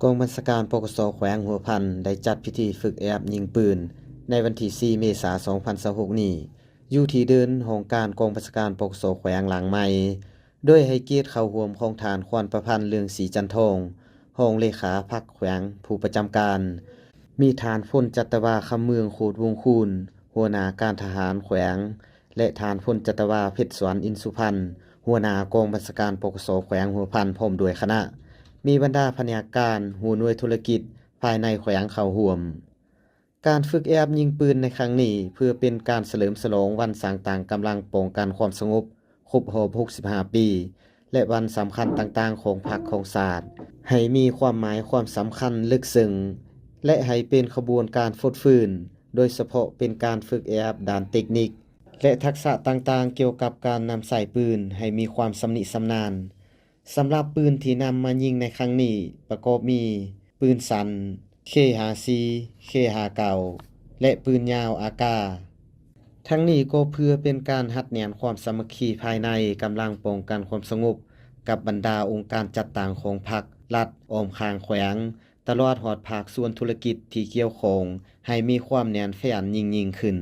กองบัญชาการปกสแขวงหัวพันได้จัดพิธีฝึกแอบยิงปืนในวันที่ 4 เมษายน 2026 นี้อยู่ที่เดินของการกองบัญชาการปกสแขวงหลังใหม่โดยให้เกียรติเข้าร่วมของฐานควรประพันธ์เรืองศรีจันทองรองเลขาพรรคแขวงผู้ประจำการมีฐานพลจัตวาคำเมืองโคดวงคูนหัวหน้าการทหารแขวงและฐานพลจัตวาเพชรสวนอินสุพรรณหัวหน้ากองบัญชาการปกสแขวงหัวพันพร้อมด้วยคณะมีบรรดาพนักงานหูหน่วยธุรกิจภายในแขวงเข้าร่วมการฝึกแอบยิงปืนในครั้งนี้เพื่อเป็นการเฉลิมฉลองวันสร้างต่างกำลังป้องกันความสงบครบรอบ65 ปีและวันสำคัญต่างๆของพรรคของชาติให้มีความหมายความสำคัญลึกซึ้งและให้เป็นขบวนการฝึกฟื้นโดยเฉพาะเป็นการฝึกแอบด้านเทคนิคและทักษะต่างๆเกี่ยวกับการนำใส่ปืนให้มีความสำนิสำนาญสำหรับปืนที่นำมายิงในครั้งนี้ประกอบมีปืนสั้น K54 K59 และปืนยาวอากาทั้งนี้ก็เพื่อเป็นการหัดแหนนความสามัคคีภายในกำลังป้องกันความสงบกับบรรดาองค์การจัดตั้งของพรรครัฐอ้อมข้างแขวงตลอดหอดภาคส่วนธุรกิจที่เกี่ยวข้องให้มีความแน่นแฟ้นยิ่งขึ้น